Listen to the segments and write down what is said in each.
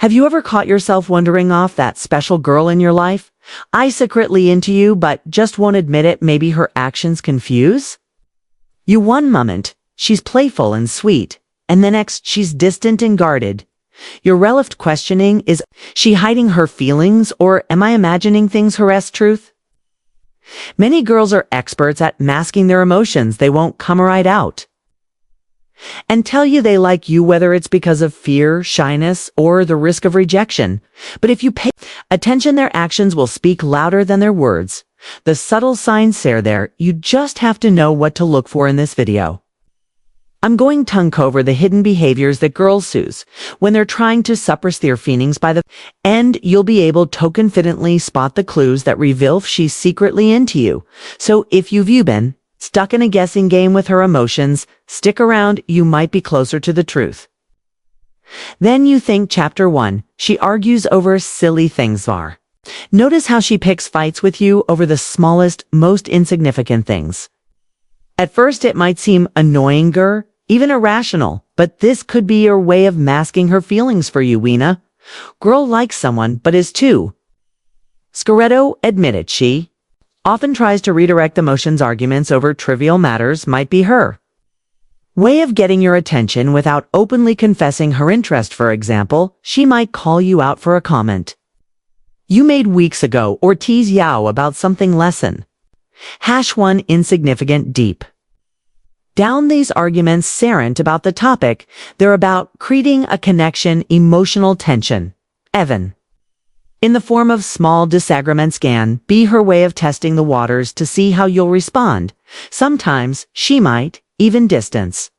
Have you ever caught yourself wondering off that special girl in your life? I secretly into you, but just won't admit it. Maybe her actions confuse you. One moment, she's playful and sweet, and the next, she's distant and guarded. Your relevant questioning is, she hiding her feelings, or am I imagining things her truth? Many girls are experts at masking their emotions. They won't come right out and tell you they like you, whether it's because of fear, shyness, or the risk of rejection. But if you pay attention, their actions will speak louder than their words. The subtle signs are there. You just have to know what to look for in this video. I'm going to uncover the hidden behaviors that girls use when they're trying to suppress their feelings by the end. You'll be able to confidently spot the clues that reveal if she's secretly into you. So if you've been stuck in a guessing game with her emotions, stick around. You might be closer to the truth than you think. Chapter 1. She argues over silly things. Notice how she picks fights with you over the smallest, most insignificant things. At first it might seem annoying or even irrational, but this could be her way of masking her feelings for you. Weena, girl likes someone but is too scared admitted. She often tries to redirect emotions. Arguments over trivial matters might be her way of getting your attention without openly confessing her interest. For example, she might call you out for a comment you made weeks ago or tease you about something lesson. #1 Insignificant. Deep down, these arguments aren't about the topic. They're about creating a connection, emotional tension. Evan, in the form of small disagreements, can be her way of testing the waters to see how you'll respond. Sometimes she might even distance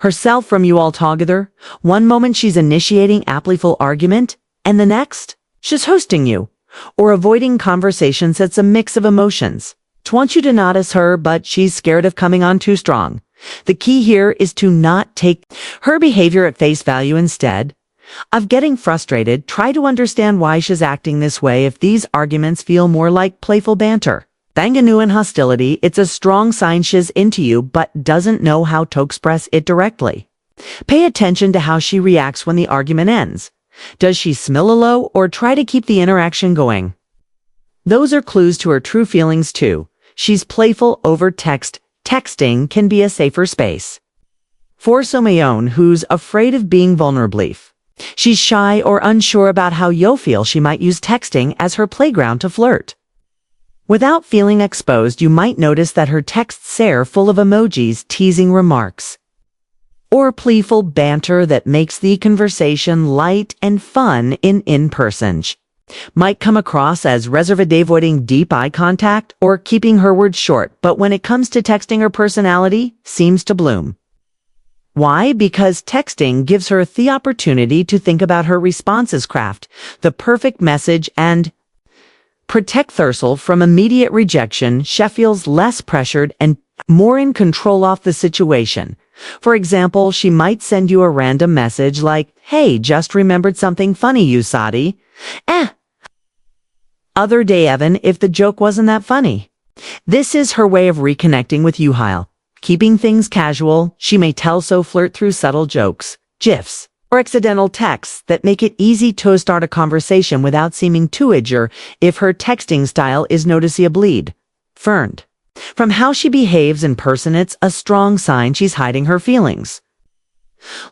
herself from you altogether. One moment she's initiating a playful argument, and the next, she's hosting you or avoiding conversations. It's a mix of emotions. She wants you to notice her, but she's scared of coming on too strong. The key here is to not take her behavior at face value. Instead of getting frustrated, try to understand why she's acting this way. If these arguments feel more like playful banter than genuine hostility, it's a strong sign she's into you but doesn't know how to express it directly. Pay attention to how she reacts when the argument ends. Does she smile low or try to keep the interaction going? Those are clues to her true feelings too. She's playful over text. Texting can be a safer space for someone who's afraid of being vulnerable. She's shy or unsure about how you'll feel. She might use texting as her playground to flirt without feeling exposed. You might notice that her texts are full of emojis, teasing remarks, or playful banter that makes the conversation light and fun. In person, she might come across as reserved, avoiding deep eye contact or keeping her words short, but when it comes to texting, her personality seems to bloom. Why? Because texting gives her the opportunity to think about her responses, craft the perfect message, and protect herself from immediate rejection. She feels less pressured and more in control of the situation. For example, she might send you a random message like, "Hey, just remembered something funny you saw other day, Evan, if the joke wasn't that funny." This is her way of reconnecting with you, keeping things casual. She may flirt through subtle jokes, gifs, or accidental texts that make it easy to start a conversation without seeming too eager. If her texting style is noticeably different from how she behaves in person, it's a strong sign she's hiding her feelings.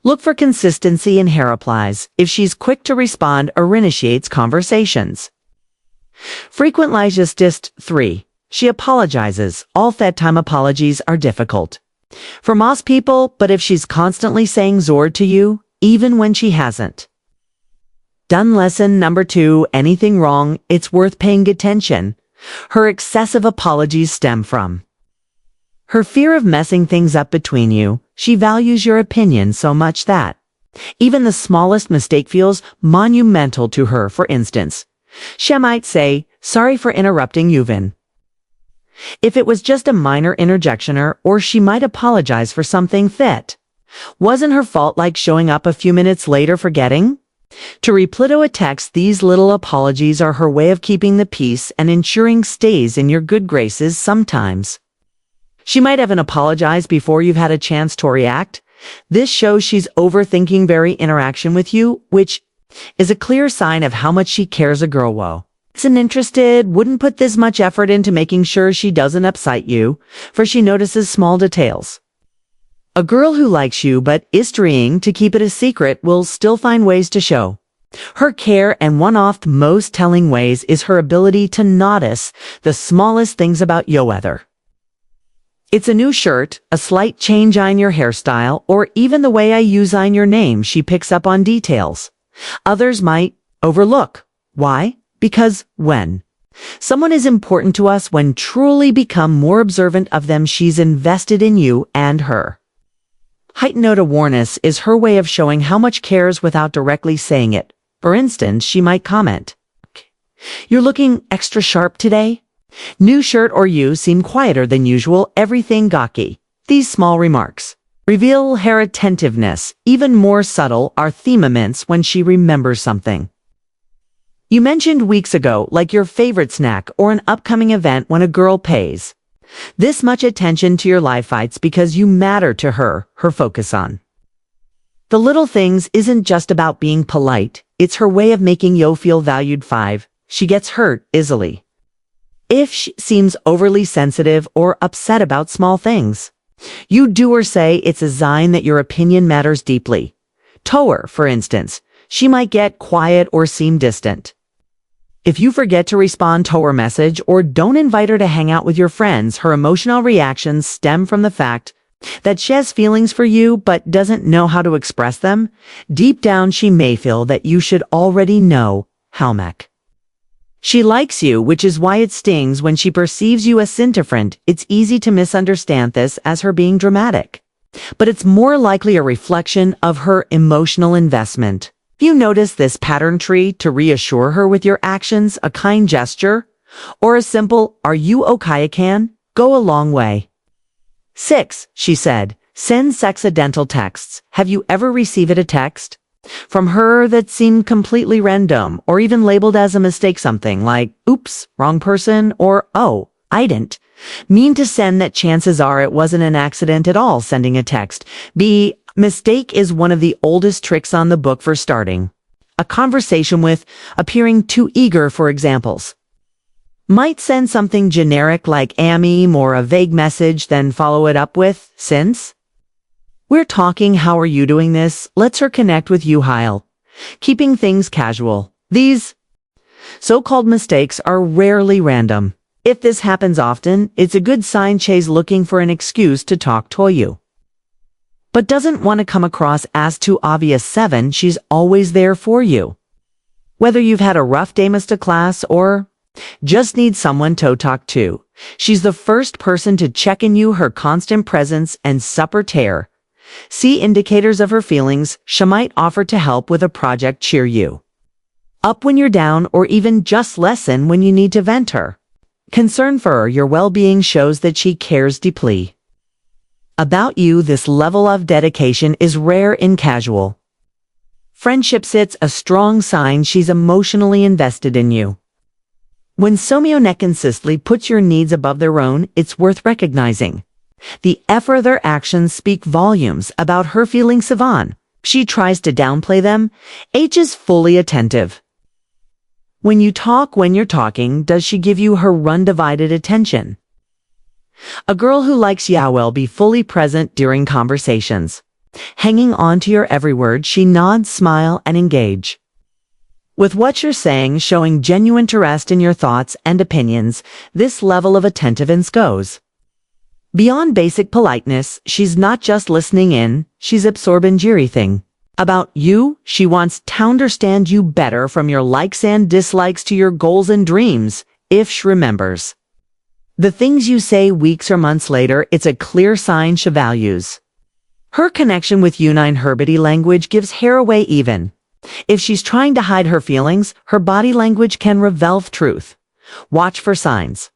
Look for consistency in her replies. If she's quick to respond or initiates conversations frequent lies. Just 3. She apologizes. All that time, apologies are difficult for most people, but if she's constantly saying Zord to you, even when she hasn't done. Lesson number 2, anything wrong, it's worth paying attention. Her excessive apologies stem from her fear of messing things up between you. She values your opinion so much that even the smallest mistake feels monumental to her. For instance, she might say, "Sorry for interrupting you, Vin," if it was just a minor interjection, or she might apologize for something that wasn't her fault, like showing up a few minutes later forgetting to reply to a text. These little apologies are her way of keeping the peace and ensuring stays in your good graces. Sometimes she might even apologize before you've had a chance to react. This shows she's overthinking very interaction with you, which is a clear sign of how much she cares a girl isn't interested, wouldn't put this much effort into making sure she doesn't upset you, for she notices small details. A girl who likes you but is trying to keep it a secret will still find ways to show her care, and one of the most telling ways is her ability to notice the smallest things about your weather. It's a new shirt, a slight change in your hairstyle, or even the way I use in your name. She picks up on details others might overlook. Why? Because when someone is important to us, when truly become more observant of them, she's invested in you and her. Heightened awareness is her way of showing how much cares without directly saying it. For instance, she might comment, "You're looking extra sharp today. New shirt," or "You seem quieter than usual, everything gawky." These small remarks reveal her attentiveness. Even more subtle are themaments when she remembers something you mentioned weeks ago, like your favorite snack or an upcoming event. When a girl pays this much attention to your life, fights because you matter to her. Her focus on the little things isn't just about being polite, it's her way of making you feel valued. 5. She gets hurt easily. If she seems overly sensitive or upset about small things, you do or say it's a sign that your opinion matters deeply. To her, for instance, she might get quiet or seem distant. If you forget to respond to her message or don't invite her to hang out with your friends, her emotional reactions stem from the fact that she has feelings for you but doesn't know how to express them. Deep down, she may feel that you should already know how much she likes you, which is why it stings when she perceives you as indifferent. It's easy to misunderstand this as her being dramatic, but it's more likely a reflection of her emotional investment. If you notice this pattern tree, to reassure her with your actions, a kind gesture, or a simple "Are you okay?" can go a long way. 6. She said, sends accidental texts. Have you ever received a text from her that seemed completely random or even labeled as a mistake? Something like, "Oops, wrong person," or "Oh, I didn't mean to send that." Chances are it wasn't an accident at all. Sending a text be mistake is one of the oldest tricks on the book for starting a conversation with. Appearing too eager for examples. Might send something generic like "Amy," or a vague message, then follow it up with, "Since we're talking, how are you doing?" This lets her connect with you while keeping things casual. These so-called mistakes are rarely random. If this happens often, it's a good sign she's looking for an excuse to talk to you, but doesn't want to come across as too obvious. 7. She's always there for you. Whether you've had a rough day, missed a class, or just need someone to talk to, she's the first person to check in you. Her constant presence and supper tear see indicators of her feelings. She might offer to help with a project, cheer you up when you're down, or even just listen when you need to vent. Her concern for your well-being shows that she cares deeply about you. This level of dedication is rare in casual friendships. It's a strong sign she's emotionally invested in you. When someone consistently puts your needs above their own, it's worth recognizing. The effort of their actions speak volumes about her feelings. Sivan, she tries to downplay them. H is fully attentive. When you're talking, does she give you her undivided attention? A girl who likes you will be fully present during conversations, hanging on to your every word. She nods, smile, and engage with what you're saying, showing genuine interest in your thoughts and opinions. This level of attentiveness goes beyond basic politeness. She's not just listening in, she's absorbing everything about you. She wants to understand you better, from your likes and dislikes to your goals and dreams. If she remembers the things you say weeks or months later, it's a clear sign she values her connection with you. 9. Her body language gives hair away. Even if she's trying to hide her feelings, her body language can reveal truth. Watch for signs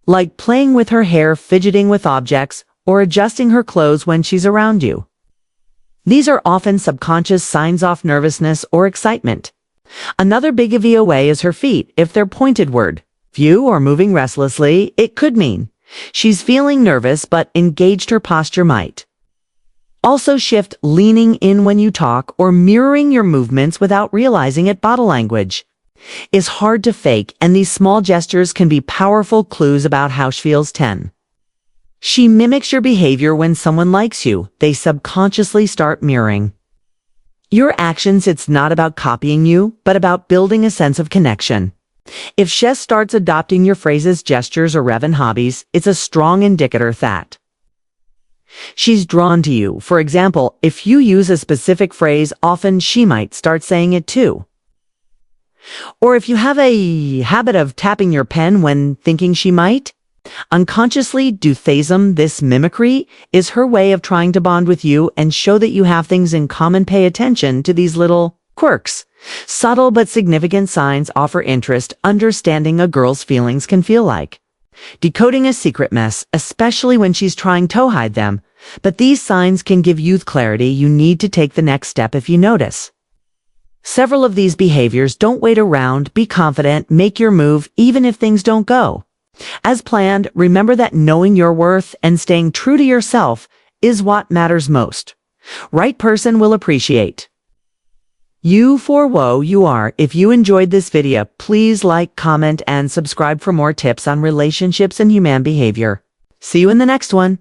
like playing with her hair, fidgeting with objects, or adjusting her clothes when she's around you. These are often subconscious signs of nervousness or excitement. Another big VOA is her feet. If they're pointed word, view, or moving restlessly, it could mean she's feeling nervous but engaged. Her posture might Also shift leaning in when you talk or mirroring your movements without realizing it. Body language is hard to fake, and these small gestures can be powerful clues about how she feels. 10. She mimics your behavior when someone likes you. They subconsciously start mirroring your actions. It's not about copying you, but about building a sense of connection. If she starts adopting your phrases, gestures, or even hobbies, it's a strong indicator that she's drawn to you. For example, if you use a specific phrase often, she might start saying it too. Or if you have a habit of tapping your pen when thinking, she might unconsciously do thasm. This mimicry is her way of trying to bond with you and show that you have things in common. Pay attention to these little quirks. Subtle but significant signs offer interest. Understanding a girl's feelings can feel like decoding a secret mess, especially when she's trying to hide them. But these signs can give you clarity you need to take the next step. If you notice several of these behaviors, don't wait around. Be confident, make your move, even if things don't go as planned. Remember that knowing your worth and staying true to yourself is what matters most. Right person will appreciate you for who you are. If you enjoyed this video, please like, comment, and subscribe for more tips on relationships and human behavior. See you in the next one.